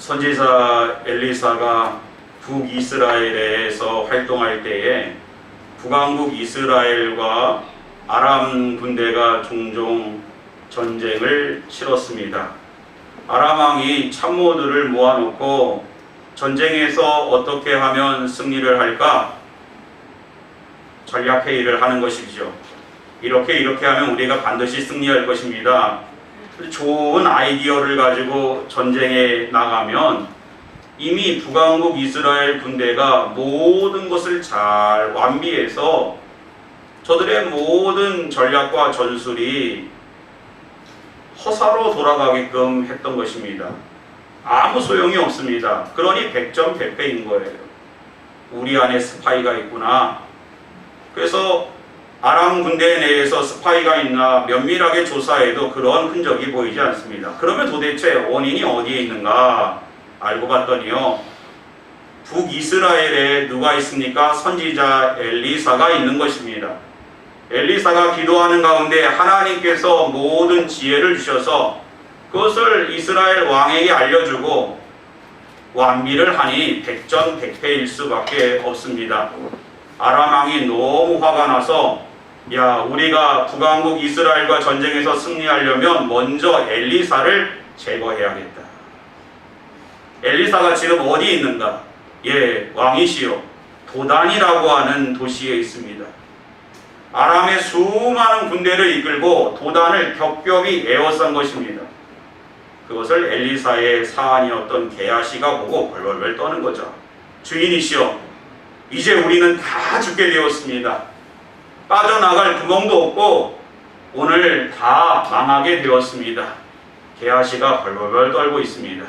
선지자 엘리사가 북이스라엘에서 활동할 때에 북왕국 이스라엘과 아람 군대가 종종 전쟁을 치렀습니다. 아람 왕이 참모들을 모아놓고 전쟁에서 어떻게 하면 승리를 할까 전략회의를 하는 것이죠. 이렇게 하면 우리가 반드시 승리할 것입니다. 좋은 아이디어를 가지고 전쟁에 나가면 이미 북왕국 이스라엘 군대가 모든 것을 잘 완비해서 저들의 모든 전략과 전술이 허사로 돌아가게끔 했던 것입니다. 아무 소용이 없습니다. 그러니 100점 100배인 거예요. 우리 안에 스파이가 있구나. 그래서 아람 군대 내에서 스파이가 있나 면밀하게 조사해도 그런 흔적이 보이지 않습니다. 그러면 도대체 원인이 어디에 있는가 알고 봤더니요, 북이스라엘에 누가 있습니까? 선지자 엘리사가 있는 것입니다. 엘리사가 기도하는 가운데 하나님께서 모든 지혜를 주셔서 그것을 이스라엘 왕에게 알려주고 완비를 하니 100전 100패일 수밖에 없습니다. 아람 왕이 너무 화가 나서 야, 우리가 북왕국 이스라엘과 전쟁에서 승리하려면 먼저 엘리사를 제거해야겠다. 엘리사가 지금 어디 있는가? 왕이시여 도단이라고 하는 도시에 있습니다. 아람의 수많은 군대를 이끌고 도단을 겹겹이 에워싼 것입니다. 그것을 엘리사의 사안이었던 게하시가 보고 벌벌벌 떠는 거죠. 주인이시여, 이제 우리는 다 죽게 되었습니다. 빠져나갈 구멍도 없고 오늘 다 망하게 되었습니다. 게하시가 벌벌벌 떨고 있습니다.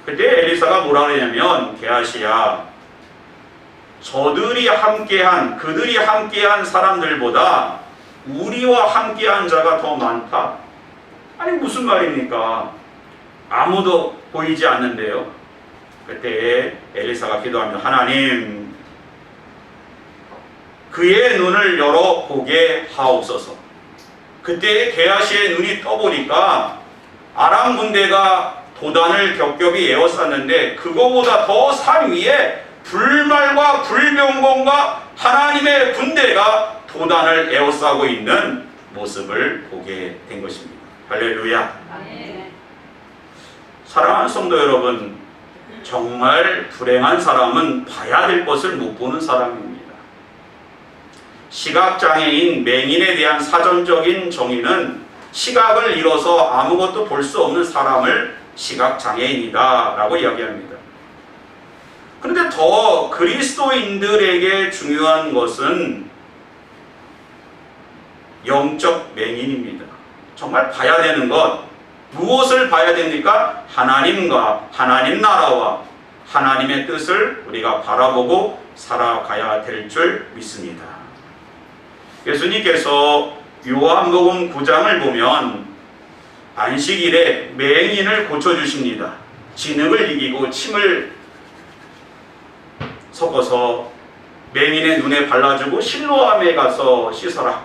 그때 엘리사가 뭐라 그러냐면, 게하시야, 그들이 함께한 사람들보다 우리와 함께한 자가 더 많다. 아니 무슨 말입니까? 아무도 보이지 않는데요. 그때 엘리사가 기도합니다. 하나님, 그의 눈을 열어 보게 하옵소서. 그때 게하시의 눈이 떠보니까 아람 군대가 도단을 겹겹이 에워쌌는데 그거보다 더 산 위에 불말과 불명공과 하나님의 군대가 도단을 에워싸고 있는 모습을 보게 된 것입니다. 할렐루야. 사랑하는 성도 여러분, 정말 불행한 사람은 봐야 될 것을 못 보는 사람입니다. 시각장애인 맹인에 대한 사전적인 정의는 시각을 잃어서 아무것도 볼 수 없는 사람을 시각장애인이다 라고 이야기합니다. 그런데 더 그리스도인들에게 중요한 것은 영적 맹인입니다. 정말 봐야 되는 것, 무엇을 봐야 됩니까? 하나님과 하나님 나라와 하나님의 뜻을 우리가 바라보고 살아가야 될 줄 믿습니다. 예수님께서 요한복음 9장을 보면 안식일에 맹인을 고쳐주십니다. 진흙을 이기고 침을 섞어서 맹인의 눈에 발라주고 실로암에 가서 씻어라.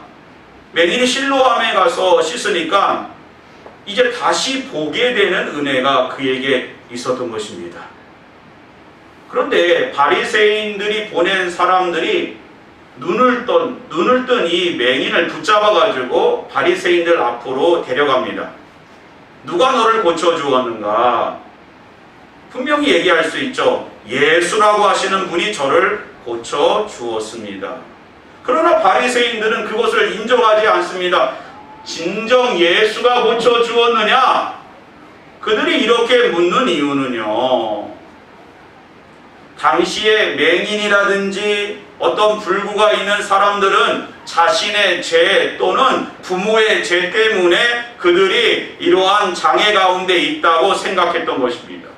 맹인이 실로암에 가서 씻으니까 이제 다시 보게 되는 은혜가 그에게 있었던 것입니다. 그런데 바리새인들이 보낸 사람들이 눈을 뜬 이 맹인을 붙잡아가지고 바리새인들 앞으로 데려갑니다. 누가 너를 고쳐주었는가? 분명히 얘기할 수 있죠. 예수라고 하시는 분이 저를 고쳐주었습니다. 그러나 바리새인들은 그것을 인정하지 않습니다. 진정 예수가 고쳐주었느냐? 그들이 이렇게 묻는 이유는요, 당시에 맹인이라든지 어떤 불구가 있는 사람들은 자신의 죄 또는 부모의 죄 때문에 그들이 이러한 장애 가운데 있다고 생각했던 것입니다.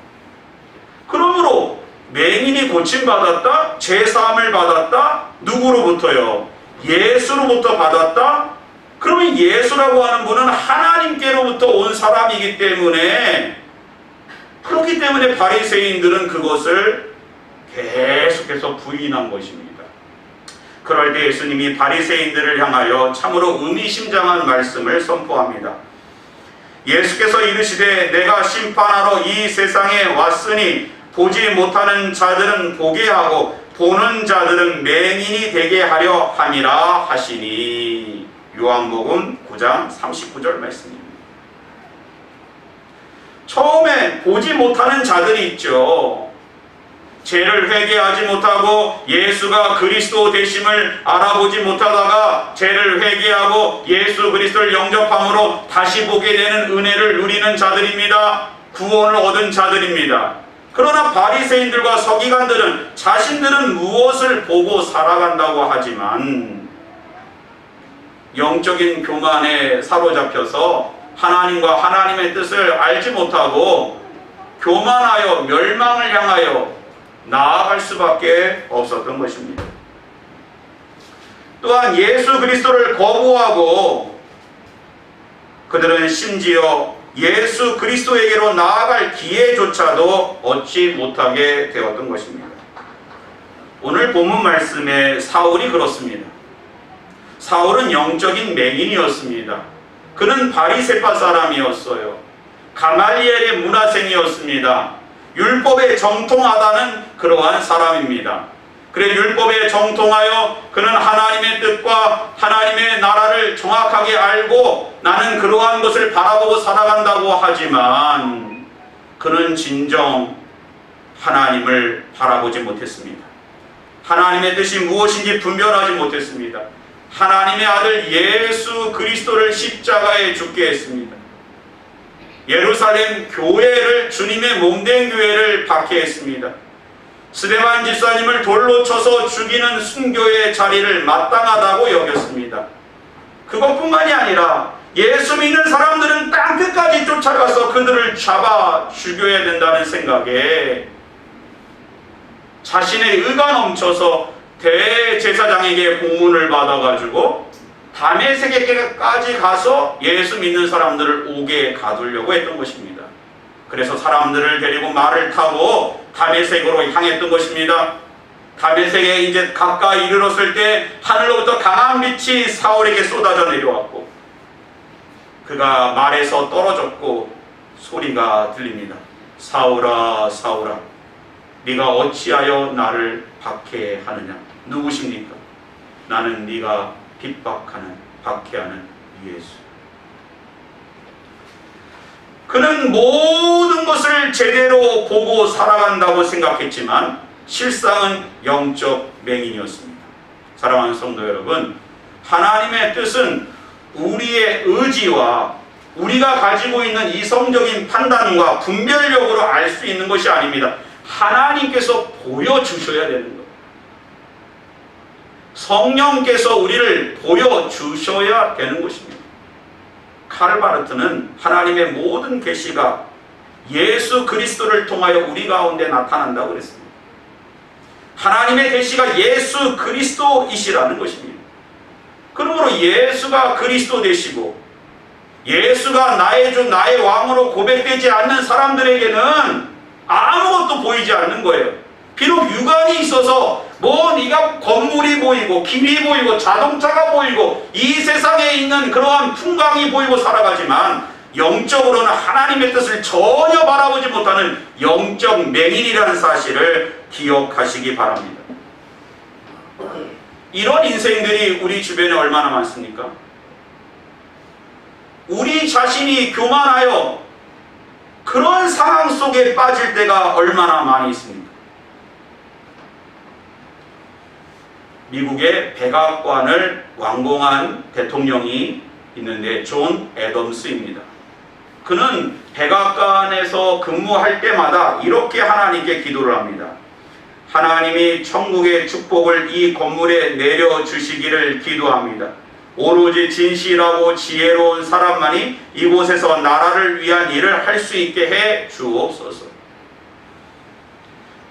그러므로 맹인이 고침받았다? 죄사함을 받았다? 누구로부터요? 예수로부터 받았다? 그러면 예수라고 하는 분은 하나님께로부터 온 사람이기 때문에, 그렇기 때문에 바리새인들은 그것을 계속해서 부인한 것입니다. 그럴 때 예수님이 바리새인들을 향하여 참으로 의미심장한 말씀을 선포합니다. 예수께서 이르시되 내가 심판하러 이 세상에 왔으니 보지 못하는 자들은 보게 하고 보는 자들은 맹인이 되게 하려 함이라 하시니. 요한복음 9장 39절 말씀입니다. 처음에 보지 못하는 자들이 있죠. 죄를 회개하지 못하고 예수가 그리스도 되심을 알아보지 못하다가 죄를 회개하고 예수 그리스도를 영접함으로 다시 보게 되는 은혜를 누리는 자들입니다. 구원을 얻은 자들입니다. 그러나 바리새인들과 서기관들은 자신들은 무엇을 보고 살아간다고 하지만 영적인 교만에 사로잡혀서 하나님과 하나님의 뜻을 알지 못하고 교만하여 멸망을 향하여 나아갈 수밖에 없었던 것입니다. 또한 예수 그리스도를 거부하고 그들은 심지어 예수 그리스도에게로 나아갈 기회조차도 얻지 못하게 되었던 것입니다. 오늘 본문 말씀에 사울이 그렇습니다. 사울은 영적인 맹인이었습니다. 그는 바리새파 사람이었어요. 가말리엘의 문화생이었습니다. 율법에 정통하다는 그러한 사람입니다. 그래 율법에 정통하여 그는 하나님의 뜻과 하나님의 나라를 정확하게 알고 나는 그러한 것을 바라보고 살아간다고 하지만 그는 진정 하나님을 바라보지 못했습니다. 하나님의 뜻이 무엇인지 분별하지 못했습니다. 하나님의 아들 예수 그리스도를 십자가에 죽게 했습니다. 예루살렘 교회를 주님의 몸된 교회를 박해했습니다. 스데반 집사님을 돌로 쳐서 죽이는 순교의 자리를 마땅하다고 여겼습니다. 그것뿐만이 아니라 예수 믿는 사람들은 땅끝까지 쫓아가서 그들을 잡아 죽여야 된다는 생각에 자신의 의가 넘쳐서 대제사장에게 공문을 받아가지고 다메섹에까지 가서 예수 믿는 사람들을 옥에 가두려고 했던 것입니다. 그래서 사람들을 데리고 말을 타고 다메섹으로 향했던 것입니다. 다메섹에 이제 가까이 이르렀을 때 하늘로부터 강한 빛이 사울에게 쏟아져 내려왔고 그가 말에서 떨어졌고 소리가 들립니다. 사울아 사울아 네가 어찌하여 나를 박해하느냐. 누구십니까? 나는 네가 핍박하는 박해하는 예수. 그는 모든 것을 제대로 보고 살아간다고 생각했지만 실상은 영적 맹인이었습니다. 사랑하는 성도 여러분, 하나님의 뜻은 우리의 의지와 우리가 가지고 있는 이성적인 판단과 분별력으로 알 수 있는 것이 아닙니다. 하나님께서 보여주셔야 되는 거예요. 성령께서 우리를 보여주셔야 되는 것입니다. 카르바르트는 하나님의 모든 계시가 예수 그리스도를 통하여 우리 가운데 나타난다고 그랬습니다. 하나님의 계시가 예수 그리스도이시라는 것입니다. 그러므로 예수가 그리스도 되시고 예수가 나의 주 나의 왕으로 고백되지 않는 사람들에게는 아무것도 보이지 않는 거예요. 비록 육안이 있어서 네가 건물이 보이고 길이 보이고 자동차가 보이고 이 세상에 있는 그러한 풍광이 보이고 살아가지만 영적으로는 하나님의 뜻을 전혀 바라보지 못하는 영적 맹인이라는 사실을 기억하시기 바랍니다. 이런 인생들이 우리 주변에 얼마나 많습니까? 우리 자신이 교만하여 그런 상황 속에 빠질 때가 얼마나 많이 있습니까? 미국의 백악관을 완공한 대통령이 있는데 존 애덤스입니다. 그는 백악관에서 근무할 때마다 이렇게 하나님께 기도를 합니다. 하나님이 천국의 축복을 이 건물에 내려주시기를 기도합니다. 오로지 진실하고 지혜로운 사람만이 이곳에서 나라를 위한 일을 할 수 있게 해 주옵소서.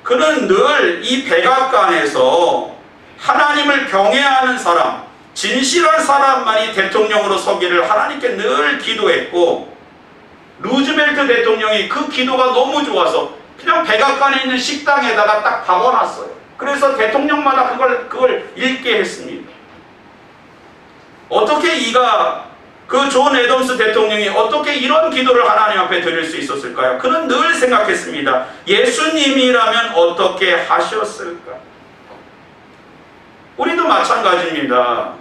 그는 늘 이 백악관에서 하나님을 경외하는 사람, 진실한 사람만이 대통령으로 서기를 하나님께 늘 기도했고 루즈벨트 대통령이 그 기도가 너무 좋아서 그냥 백악관에 있는 식당에다가 딱 박아놨어요. 그래서 대통령마다 그걸 읽게 했습니다. 어떻게 이가 그 존 애덤스 대통령이 어떻게 이런 기도를 하나님 앞에 드릴 수 있었을까요? 그는 늘 생각했습니다. 예수님이라면 어떻게 하셨을까? 우리도 마찬가지입니다.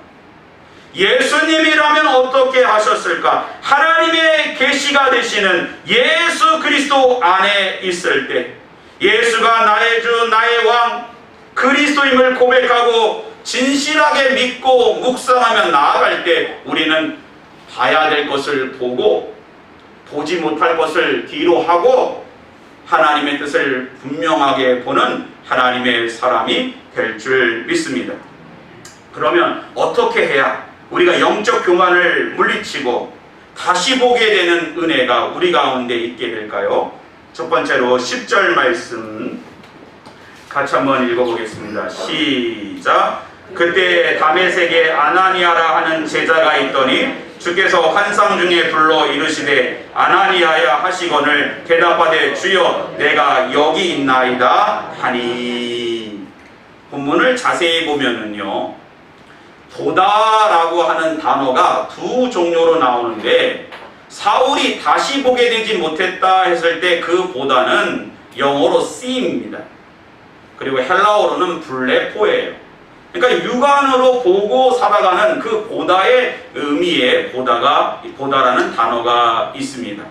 예수님이라면 어떻게 하셨을까? 하나님의 계시가 되시는 예수 그리스도 안에 있을 때, 예수가 나의 주 나의 왕 그리스도임을 고백하고 진실하게 믿고 묵상하며 나아갈 때, 우리는 봐야 될 것을 보고 보지 못할 것을 뒤로 하고 하나님의 뜻을 분명하게 보는 하나님의 사람이 될 줄 믿습니다. 그러면 어떻게 해야 우리가 영적 교만을 물리치고 다시 보게 되는 은혜가 우리 가운데 있게 될까요? 첫 번째로 10절 말씀 같이 한번 읽어보겠습니다. 시작. 그때 다메섹에 아나니아라 하는 제자가 있더니 주께서 환상 중에 불러 이르시되 아나니아야 하시거늘 대답하되 주여 내가 여기 있나이다 하니. 본문을 자세히 보면은요, 보다라고 하는 단어가 두 종류로 나오는데, 사울이 다시 보게 되지 못했다 했을 때 그 보다는 영어로 see입니다. 그리고 헬라어로는 블레포예요. 그러니까 육안으로 보고 살아가는 그 보다의 의미에 보다라는 단어가 있습니다.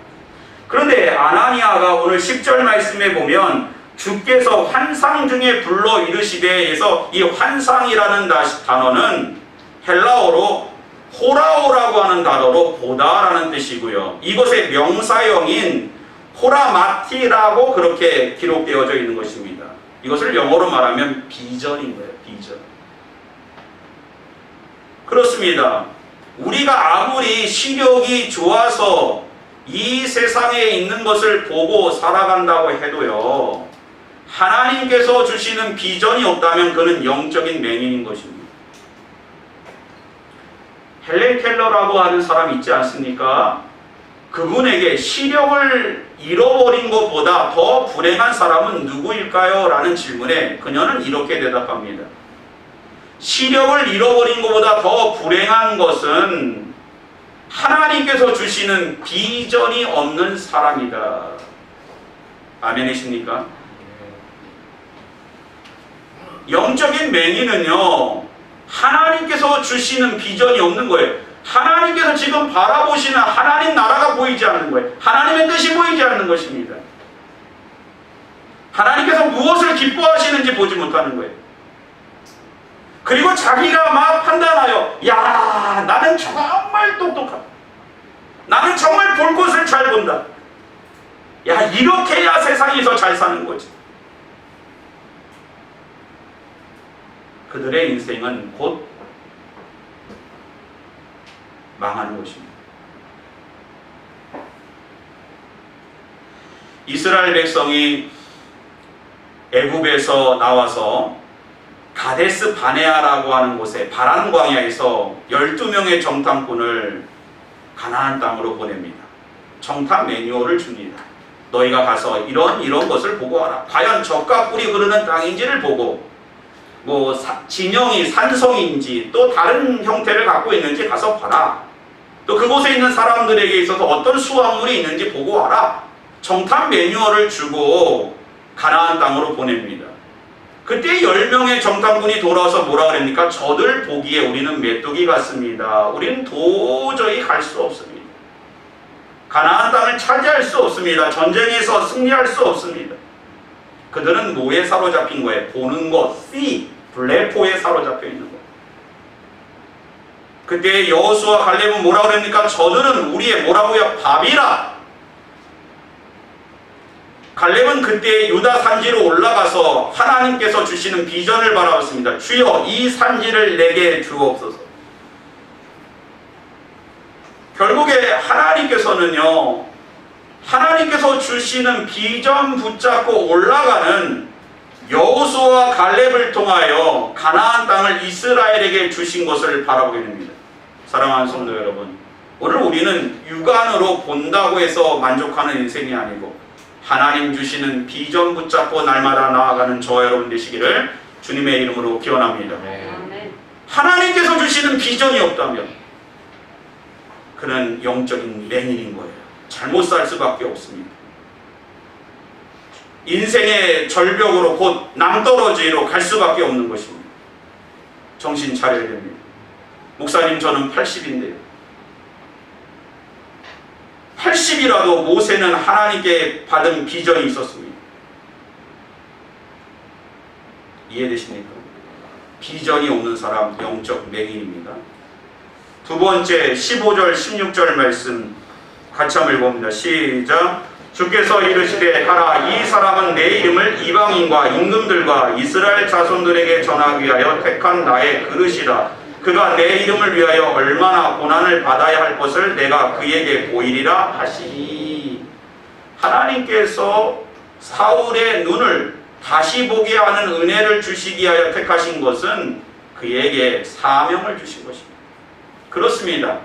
그런데 아나니아가 오늘 10절 말씀에 보면 주께서 환상 중에 불러 이르시되에서 이 환상이라는 단어는 헬라어로 호라오라고 하는 단어로 보다라는 뜻이고요. 이것의 명사형인 호라마티라고 그렇게 기록되어져 있는 것입니다. 이것을 영어로 말하면 비전인 거예요. 비전. 그렇습니다. 우리가 아무리 시력이 좋아서 이 세상에 있는 것을 보고 살아간다고 해도요, 하나님께서 주시는 비전이 없다면 그는 영적인 맹인인 것입니다. 헬렌 켈러라고 하는 사람 있지 않습니까? 그분에게 시력을 잃어버린 것보다 더 불행한 사람은 누구일까요? 라는 질문에 그녀는 이렇게 대답합니다. 시력을 잃어버린 것보다 더 불행한 것은 하나님께서 주시는 비전이 없는 사람이다. 아멘이십니까? 영적인 맹인은요, 하나님께서 주시는 비전이 없는 거예요. 하나님께서 지금 바라보시는 하나님 나라가 보이지 않는 거예요. 하나님의 뜻이 보이지 않는 것입니다. 하나님께서 무엇을 기뻐하시는지 보지 못하는 거예요. 그리고 자기가 막 판단하여, 야, 나는 정말 똑똑하다. 나는 정말 볼 것을 잘 본다. 야, 이렇게 해야 세상에서 잘 사는 거지. 그들의 인생은 곧 망하는 것입니다. 이스라엘 백성이 애굽에서 나와서 가데스 바네아라고 하는 곳에 바란 광야에서 12명의 정탐꾼을 가나안 땅으로 보냅니다. 정탐 매뉴얼을 줍니다. 너희가 가서 이런 것을 보고 와라. 과연 젖과 꿀이 흐르는 땅인지를 보고, 진영이 산성인지 또 다른 형태를 갖고 있는지 가서 봐라. 또 그곳에 있는 사람들에게 있어서 어떤 수확물이 있는지 보고 와라. 정탐 매뉴얼을 주고 가나안 땅으로 보냅니다. 그때 10명의 정탐꾼이 돌아와서 뭐라 그랬습니까? 저들 보기에 우리는 메뚜기 같습니다. 우리는 도저히 갈 수 없습니다. 가나안 땅을 차지할 수 없습니다. 전쟁에서 승리할 수 없습니다. 그들은 뭐에 사로잡힌 거예요? 보는 것, 블레포에 사로잡혀 있는 거예요. 그때 여호수아 갈렙은 뭐라 그랬습니까? 저들은 우리의 뭐라고요? 밥이라. 갈렙은 그때 유다 산지로 올라가서 하나님께서 주시는 비전을 바라봤습니다. 주여, 이 산지를 내게 주옵소서. 결국에 하나님께서는요, 하나님께서 주시는 비전 붙잡고 올라가는 여호수아와 갈렙을 통하여 가나안 땅을 이스라엘에게 주신 것을 바라보게 됩니다. 사랑하는 성도 여러분, 오늘 우리는 육안으로 본다고 해서 만족하는 인생이 아니고 하나님 주시는 비전 붙잡고 날마다 나아가는 저와 여러분 되시기를 주님의 이름으로 기원합니다. 하나님께서 주시는 비전이 없다면, 그는 영적인 맹인인 거예요. 잘못 살 수밖에 없습니다. 인생의 절벽으로 곧 낭떠러지로 갈 수밖에 없는 것입니다. 정신 차려야 됩니다. 목사님, 저는 80인데요. 80이라도 모세는 하나님께 받은 비전이 있었습니다. 이해되십니까? 비전이 없는 사람 영적 맹인입니다. 두 번째 15절 16절 말씀 같이 한번 읽어봅니다. 시작. 주께서 이르시되 하라, 이 사람은 내 이름을 이방인과 임금들과 이스라엘 자손들에게 전하기 위하여 택한 나의 그릇이라. 그가 내 이름을 위하여 얼마나 고난을 받아야 할 것을 내가 그에게 보이리라 하시니. 하나님께서 사울의 눈을 다시 보게 하는 은혜를 주시기 위하여 택하신 것은 그에게 사명을 주신 것입니다. 그렇습니다.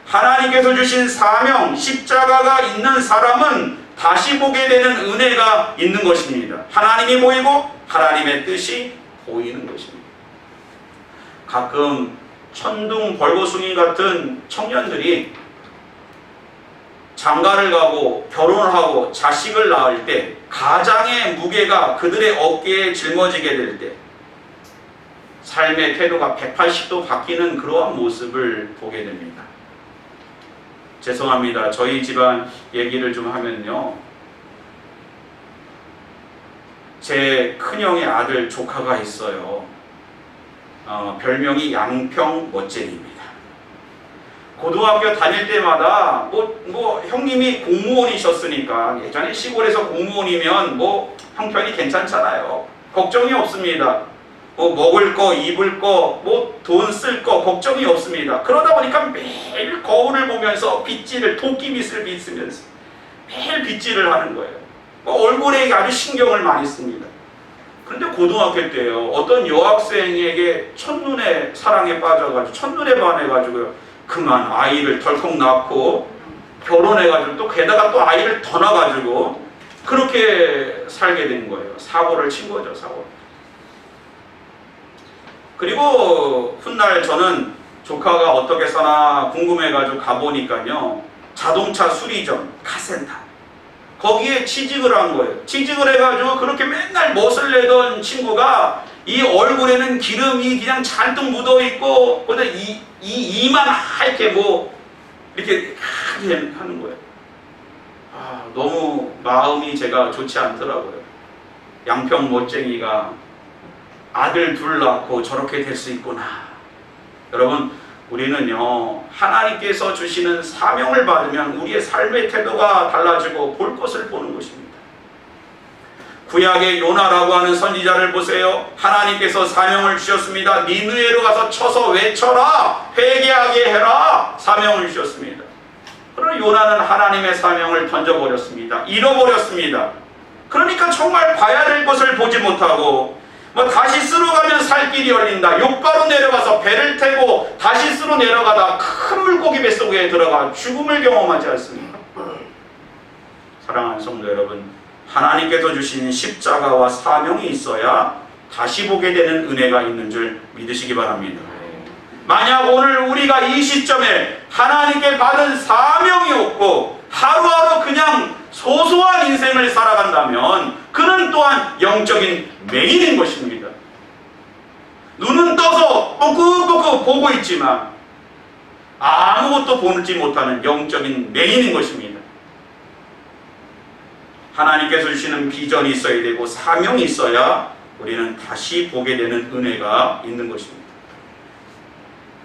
하나님께서 주신 사명, 십자가가 있는 사람은 다시 보게 되는 은혜가 있는 것입니다. 하나님이 보이고 하나님의 뜻이 보이는 것입니다. 가끔 천둥 벌거숭이 같은 청년들이 장가를 가고 결혼을 하고 자식을 낳을 때 가장의 무게가 그들의 어깨에 짊어지게 될 때 삶의 태도가 180도 바뀌는 그러한 모습을 보게 됩니다. 죄송합니다. 저희 집안 얘기를 좀 하면요, 제 큰형의 아들 조카가 있어요. 별명이 양평 멋쟁이입니다. 고등학교 다닐 때마다 형님이 공무원이셨으니까, 예전에 시골에서 공무원이면 형편이 괜찮잖아요. 걱정이 없습니다. 먹을 거, 입을 거, 돈 쓸 거 걱정이 없습니다. 그러다 보니까 매일 거울을 보면서 빗질을, 도끼빗을 빗으면서 매일 빗질을 하는 거예요. 얼굴에 아주 신경을 많이 씁니다. 그런데 고등학교 때요, 어떤 여학생에게 첫눈에 사랑에 빠져가지고, 첫눈에 반해가지고요, 그만 아이를 덜컥 낳고 결혼해가지고 또 게다가 또 아이를 더 낳아가지고 그렇게 살게 된 거예요. 사고를 친 거죠, 사고. 그리고 훗날 저는 조카가 어떻게 사나 궁금해가지고 가보니까요, 자동차 수리점, 카센터, 거기에 취직을 한 거예요. 취직을 해가지고 그렇게 맨날 멋을 내던 친구가 이 얼굴에는 기름이 그냥 잔뜩 묻어있고, 근데 이만 하얗게 이렇게 하는 거예요. 너무 마음이 제가 좋지 않더라고요. 양평 멋쟁이가 아들 둘 낳고 저렇게 될 수 있구나. 여러분, 우리는요, 하나님께서 주시는 사명을 받으면 우리의 삶의 태도가 달라지고 볼 것을 보는 것입니다. 구약의 요나라고 하는 선지자를 보세요. 하나님께서 사명을 주셨습니다. 니느웨로 가서 쳐서 외쳐라, 회개하게 해라, 사명을 주셨습니다. 그러나 요나는 하나님의 사명을 던져버렸습니다. 잃어버렸습니다. 그러니까 정말 봐야 될 것을 보지 못하고, 다시스로 가면 살 길이 열린다, 욥바로 내려가서 배를 태고 다시스로 내려가다 큰 물고기 뱃속에 들어가 죽음을 경험하지 않습니까? 사랑하는 성도 여러분, 하나님께서 주신 십자가와 사명이 있어야 다시 보게 되는 은혜가 있는 줄 믿으시기 바랍니다. 만약 오늘 우리가 이 시점에 하나님께 받은 사명이 없고 하루하루 그냥 소소한 인생을 살아간다면 그는 또한 영적인 맹인인 것입니다. 눈은 떠서 뻐긋뻐긋 보고 있지만 아무것도 보지 못하는 영적인 맹인인 것입니다. 하나님께서 주시는 비전이 있어야 되고 사명이 있어야 우리는 다시 보게 되는 은혜가 있는 것입니다.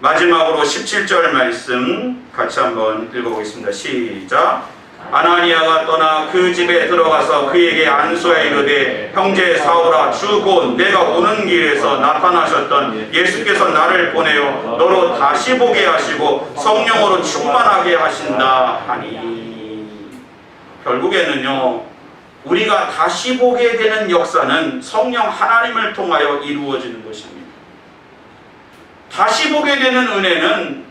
마지막으로 17절 말씀 같이 한번 읽어보겠습니다. 시작. 아나니아가 떠나 그 집에 들어가서 그에게 안수하여 이르되, 형제 사울아, 주 곧 내가 오는 길에서 나타나셨던 예수께서 나를 보내어 너로 다시 보게 하시고 성령으로 충만하게 하신다 하니. 결국에는요, 우리가 다시 보게 되는 역사는 성령 하나님을 통하여 이루어지는 것입니다. 다시 보게 되는 은혜는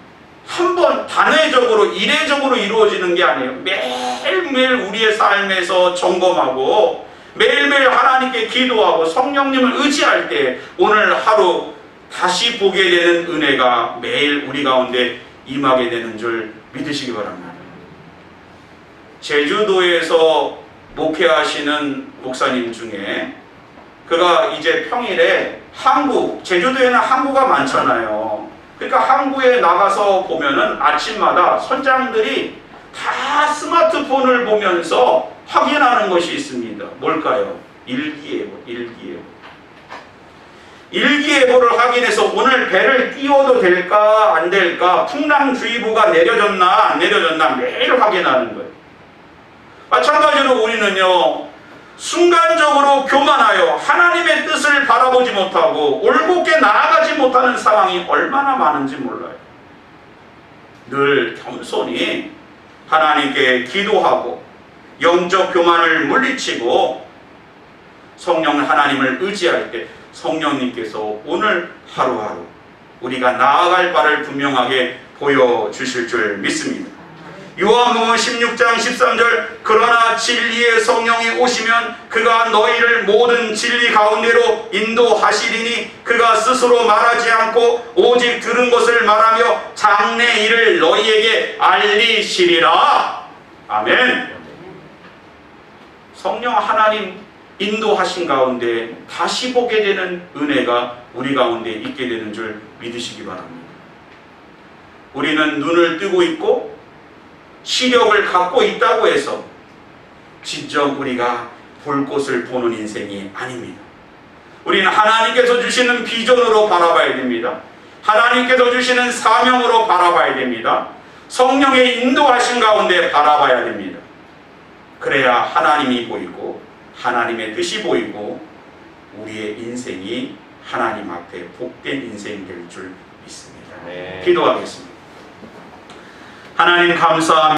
한번 단회적으로 이례적으로 이루어지는 게 아니에요. 매일매일 우리의 삶에서 점검하고 매일매일 하나님께 기도하고 성령님을 의지할 때 오늘 하루 다시 보게 되는 은혜가 매일 우리 가운데 임하게 되는 줄 믿으시기 바랍니다. 제주도에서 목회하시는 목사님 중에 그가 이제 평일에 제주도에는 항구가 많잖아요. 그러니까 항구에 나가서 보면은 아침마다 선장들이 다 스마트폰을 보면서 확인하는 것이 있습니다. 뭘까요? 일기예보. 일기예보를 확인해서 오늘 배를 띄워도 될까 안 될까, 풍랑주의보가 내려졌나 안 내려졌나 매일 확인하는 거예요. 마찬가지로 우리는요, 순간적으로 교만하여 하나님의 뜻을 바라보지 못하고 올곧게 나아가지 못하는 상황이 얼마나 많은지 몰라요. 늘 겸손히 하나님께 기도하고 영적 교만을 물리치고 성령 하나님을 의지할 때 성령님께서 오늘 하루하루 우리가 나아갈 바를 분명하게 보여주실 줄 믿습니다. 요한복음 16장 13절 그러나 진리의 성령이 오시면 그가 너희를 모든 진리 가운데로 인도하시리니 그가 스스로 말하지 않고 오직 들은 것을 말하며 장래 일을 너희에게 알리시리라. 아멘. 성령 하나님 인도하신 가운데 다시 보게 되는 은혜가 우리 가운데 있게 되는 줄 믿으시기 바랍니다. 우리는 눈을 뜨고 있고 시력을 갖고 있다고 해서 진정 우리가 볼 곳을 보는 인생이 아닙니다. 우리는 하나님께서 주시는 비전으로 바라봐야 됩니다. 하나님께서 주시는 사명으로 바라봐야 됩니다. 성령의 인도하신 가운데 바라봐야 됩니다. 그래야 하나님이 보이고 하나님의 뜻이 보이고 우리의 인생이 하나님 앞에 복된 인생이 될 줄 믿습니다. 기도하겠습니다. 하나님 감사합니다.